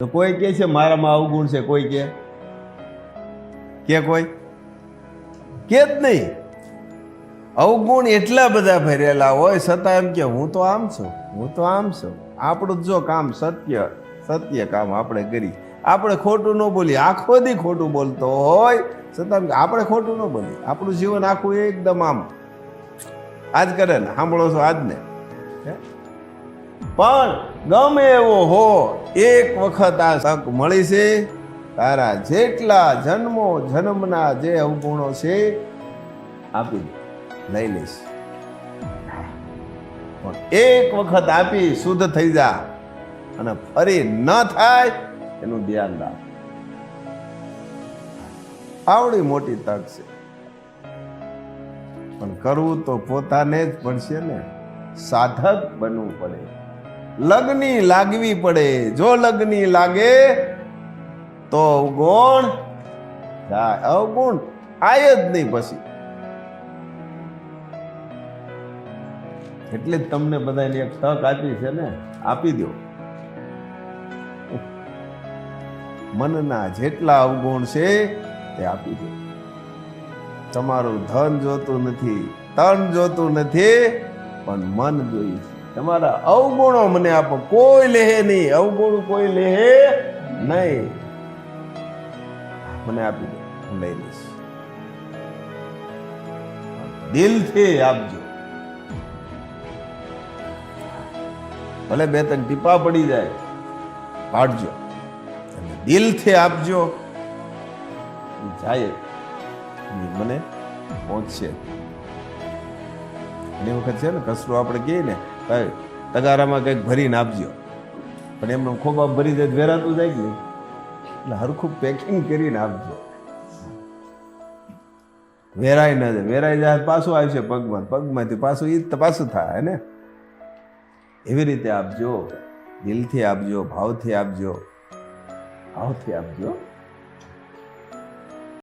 તો કોઈ કહે છે મારામાં અવગુણ છે, કોઈ કે કોઈ કે જ નહીં. અવગુણ એટલા બધા ભરેલા હોય છતાં એમ કે હું તો આમ છું, હું તો આમ છું. આપણું જો કામ સત્ય કામ આપણે કરી, આપણે ખોટું ન બોલીએ. આખો દી ખોટું બોલતો હોય છતાં આપણે ખોટું ન બોલીએ. આપણું જીવન આખું એકદમ આમ આજ કરે ને, સાંભળો છો આજ ને. પણ ગમે એવો હો, એક વખત આ તક મળી છે. તારા જેટલા જન્મના જે અવગુણો છે આપી દે, લઈ લઈશ. પણ એક વખત આપી શુદ્ધ થઈ જા, અને ફરી ન થાય એનું ધ્યાન રાખ. આવડી મોટી તક છે, પણ કરવું તો પોતાને જ પડશે ને. સાધક બનવું પડે, લગ્ની લાગવી પડે. જો લગ્ની લાગે તો અવગુણ જાય, અવગુણ આય જ નહીં પછી. એટલે જ તમને બધાને એક તક આપી છે ને, આપી દો. મનના જેટલા અવગુણ છે તે આપી દો. તમારું ધન જોતું નથી, તન જોતું નથી, પણ મન જોઈએ છે. તમારા અવગુણો મને આપો. કોઈ લેહે નહીં, અવગુણ કોઈ લેહે નહીં. મને આપી દો, હું લઈ લઈશ. દિલથી આપજો. ભલે બે ત્રણ ટીપા પડી જાય, પાડજો. દિલથી આપજો, જાય મને પહોંચશે. ઘણી વખત છે ને કચરો આપણે કહીએ ને, તગારામાં કંઈક ભરીને આપજો, પણ એમને ખોબા ભરી જાય વેરાતું જાય કે નહીં. એટલે હરખું પેકિંગ કરીને આપજો. વેરાય ન જાય, વેરાઈ જાય પાછું આવશે પગમાં, પગમાંથી પાછું ઈ પાછું થાય ને. એવી રીતે આપજો, દિલથી આપજો, ભાવથી આપજો, ભાવથી આપજો.